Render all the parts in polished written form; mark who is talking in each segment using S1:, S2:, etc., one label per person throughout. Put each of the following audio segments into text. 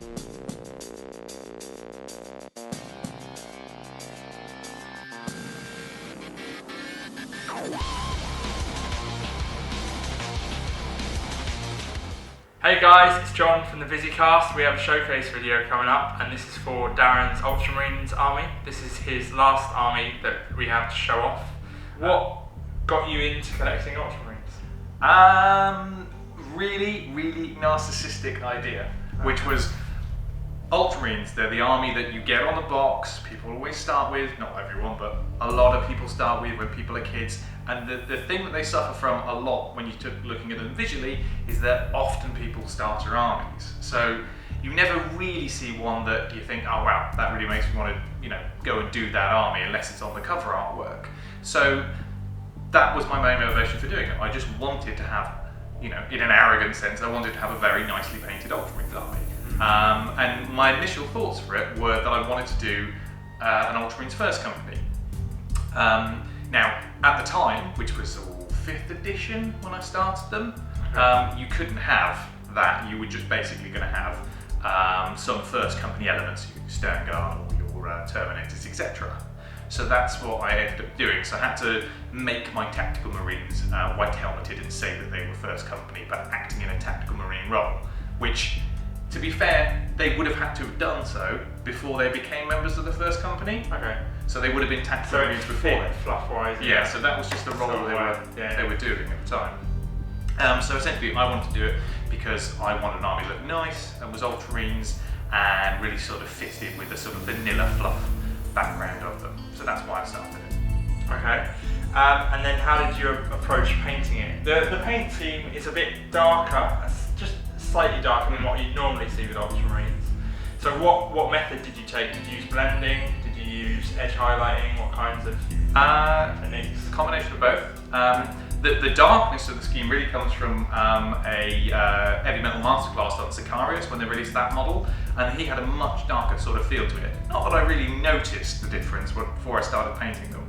S1: Hey guys, it's John from the VisiCast. We have a showcase video coming up, and this is for Darran's Ultramarines army. This is his last army that we have to show off. What got you into collecting Ultramarines?
S2: Really narcissistic idea, which was Ultramarines. They're the army that you get on the box. People always start with, not everyone, but a lot of people start with when people are kids. And the thing that they suffer from a lot when you're looking at them visually is that often people starter armies. So you never really see one that you think, oh wow, that really makes me want to, go and do that army, unless it's on the cover artwork. So that was my main motivation for doing it. I just wanted to have, in an arrogant sense, I wanted to have a very nicely painted Ultramarines army. And my initial thoughts for it were that I wanted to do an Ultramarines First Company. Now, at the time, which was 5th edition when I started them, you couldn't have that. You were just basically going to have some First Company elements, your Stern Guard or your Terminators, etc. So that's what I ended up doing. So I had to make my Tactical Marines white helmeted and say that they were First Company, but acting in a Tactical Marine role, which, to be fair, they would have had to have done so before they became members of the First Company. Okay. So they would have been Tactical Marines before then.
S1: Fluff-wise.
S2: Yeah, so that was just the role they were doing at the time. So essentially I wanted to do it because I wanted an army that looked nice and was Ultramarines and really sort of fitted with the sort of vanilla fluff background of them. So that's why I started it.
S1: Okay. And then how did you approach painting it? The paint scheme is a bit darker, just slightly darker than what you'd normally see with Ultramarines. So what method did you take? Did you use blending? Did you use edge highlighting? What kinds of techniques?
S2: A combination of both. The darkness of the scheme really comes from a heavy metal masterclass on Sicarius when they released that model, and he had a much darker sort of feel to it. Not that I really noticed the difference before I started painting them.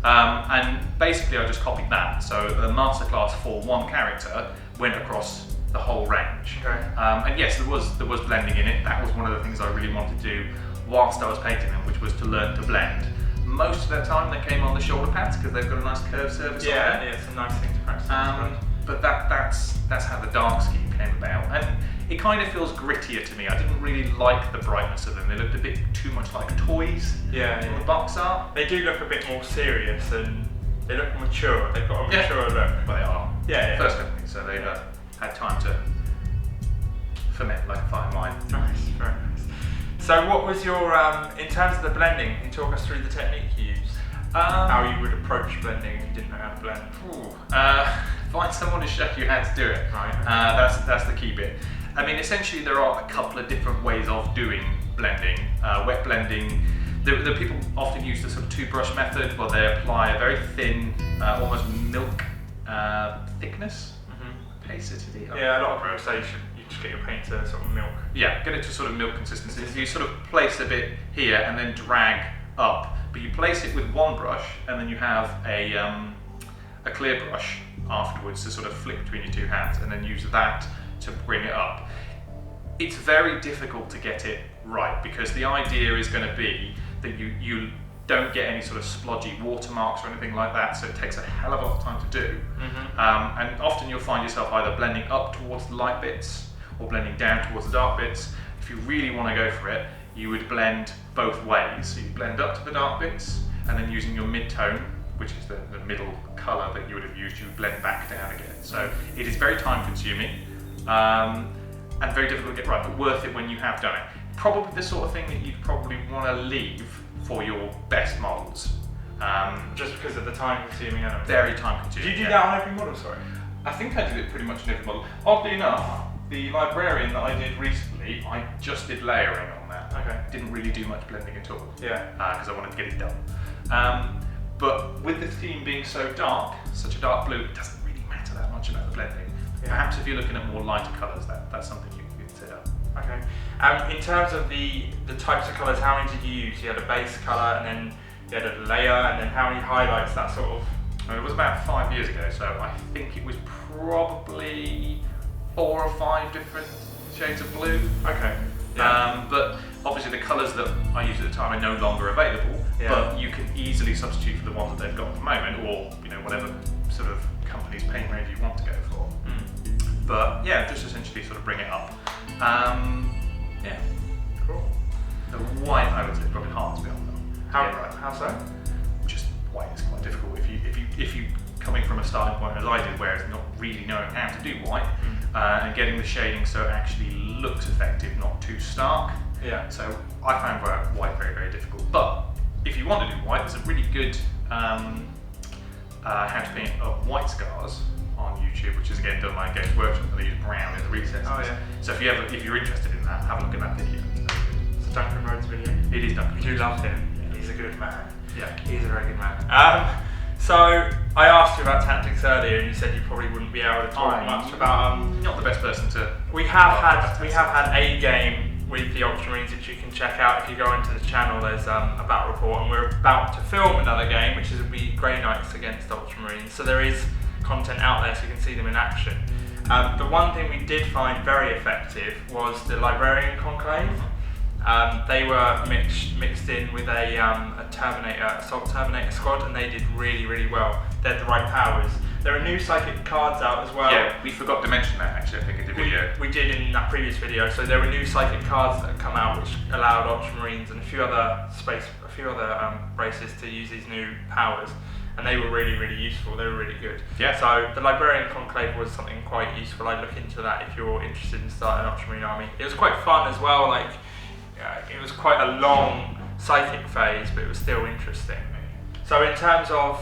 S2: And basically I just copied that. So the masterclass for one character went across the whole range. Okay. And yes, there was blending in it. That was one of the things I really wanted to do whilst I was painting them, which was to learn to blend. Most of the time they came on the shoulder pads because they've got a nice curved surface on there.
S1: Yeah, it's a nice thing to practice.
S2: But that's how the dark scheme came about. And it kind of feels grittier to me. I didn't really like the brightness of them. They looked a bit too much like toys in the box art.
S1: They do look a bit more serious and they look mature. They've got a mature look.
S2: But they are.
S1: Yeah.
S2: First Company, so they've had time to ferment like a fine wine.
S1: Nice, very nice. So what was your, in terms of the blending, can you talk us through the technique you used? How you would approach blending if you didn't know how to blend?
S2: Find someone to show you how to do it.
S1: Right.
S2: That's the key bit. I mean, essentially there are a couple of different ways of doing blending. Wet blending, the people often use the sort of two-brush method where they apply a very thin, almost milk thickness, opacity.
S1: Yeah, a lot of people say you just get your paint to sort of milk.
S2: Yeah, get it to sure milk consistency. You sort of place a bit here and then drag up, but you place it with one brush and then you have a clear brush afterwards to sort of flick between your two hands and then use that to bring it up. It's very difficult to get it right because the idea is going to be that you don't get any sort of splodgy watermarks or anything like that, so it takes a hell of a lot of time to do. And often you'll find yourself either blending up towards the light bits or blending down towards the dark bits. If you really want to go for it, you would blend both ways. So you blend up to the dark bits and then using your mid-tone, which is the middle colour that you would have used, you would blend back down again. So it is very time consuming and very difficult to get right, but worth it when you have done it. Probably the sort of thing that you'd probably want to leave for your best models.
S1: Just because of the time consuming element?
S2: Very time consuming.
S1: Did you do that on every model, sorry?
S2: I think I did it pretty much on every model. Oddly enough, the Librarian that I did recently, I just did layering on that. Okay. Didn't really do much blending at all. Yeah. Because I wanted to get it done. But with the theme being so dark, such a dark blue, it doesn't really matter that much about the blending. Yeah. Perhaps if you're looking at more lighter colours, that's something you can consider.
S1: Okay. In terms of the types of colours, how many did you use? You had a base colour and then you had a layer and then how many highlights, that sort of?
S2: It was about 5 years ago, so I think it was probably 4 or 5 different shades of blue.
S1: Okay. Yeah.
S2: colours that I used at the time are no longer available, but you can easily substitute for the ones that they've got at the moment, or whatever sort of company's paint range you want to go for. But yeah, just essentially sort of bring it up. Yeah,
S1: Cool.
S2: the white I would say is probably hard to be on them.
S1: How so?
S2: Just white is quite difficult if you coming from a starting point as I did, where it's not really knowing how to do white and getting the shading so it actually looks effective, not too stark.
S1: Yeah.
S2: So I found white very, very difficult. But if you want to do white, there's a really good how to paint up white scars on YouTube, which is again done by Games Workshop, and they use brown in the recesses.
S1: Oh yeah.
S2: So if you're interested in that, have a look at that video.
S1: It's a Duncan Rhodes video.
S2: It is Duncan.
S1: You love him. He's a good man.
S2: Yeah.
S1: He's a very good man. So I asked you about tactics earlier, and you said you probably wouldn't be able to talk much about.
S2: Not the best person to.
S1: We have had a game with the Ultramarines which you can check out if you go into the channel. There's a battle report, and we're about to film another game, which will be Grey Knights against Ultramarines. So there is content out there, so you can see them in action. The one thing we did find very effective was the Librarian Conclave. They were mixed in with a Assault Terminator squad, and they did really, really well. They had the right powers. There are new psychic cards out as well.
S2: Yeah, we forgot to mention that actually, I think, in the video.
S1: We did in that previous video. So there were new psychic cards that had come out, which allowed Ultramarines and a few other races to use these new powers, and they were really, really useful. They were really good.
S2: Yeah.
S1: So the Librarian Conclave was something quite useful. I'd look into that if you're interested in starting an Ultramarine army. It was quite fun as well. Like it was quite a long psychic phase, but it was still interesting. So in terms of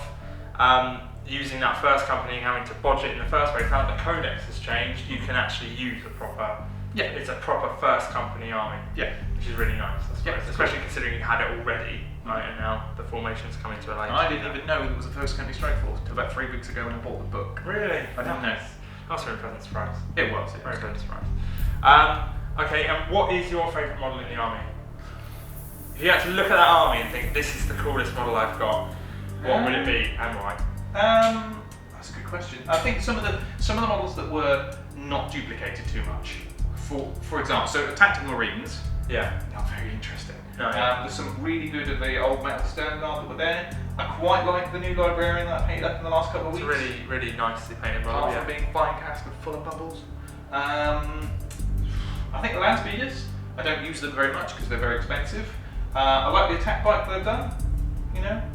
S1: using that first company and having to bodge it in the first place, now that the codex has changed, you can actually use a proper. Yeah, it's a proper first company army. Yeah, which is really nice. I suppose, especially considering you had it already, right? And now the formation's coming to a late.
S2: I didn't even know it was a first company strike force until about 3 weeks ago when I bought the book.
S1: Really?
S2: I didn't know.
S1: That's a very pleasant surprise.
S2: It was.
S1: Very pleasant surprise. Okay, and what is your favourite model in the army? If you had to look at that army and think, this is the coolest model I've got, what would it be and why?
S2: That's a good question. I think some of the models that were not duplicated too much. For example, so Tactical Marines.
S1: Yeah.
S2: Not very interesting.
S1: No, yeah.
S2: There's some really good of the old metal Stern Guard that were there. I quite like the new Librarian that I painted up in the last couple of weeks.
S1: It's a really, really nicely painted model.
S2: Apart from being fine cast with full of bubbles. I think the Land Speeders, I don't use them very much because they're very expensive. I like the attack bike that they've done.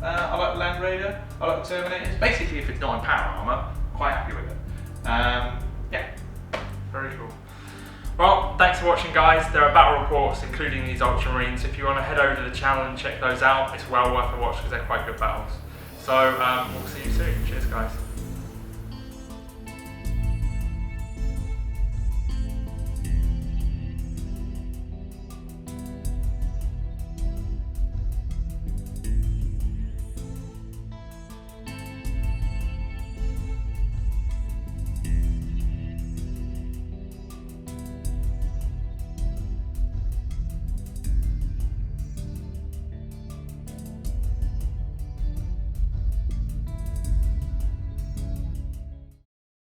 S2: I like the Land Raider, I like the Terminators. Basically, if it's not in power armour, I'm quite happy with it. Yeah.
S1: Very cool. Well, thanks for watching, guys. There are battle reports, including these Ultramarines. If you want to head over to the channel and check those out, it's well worth a watch because they're quite good battles. So, we'll see you soon. Cheers, guys.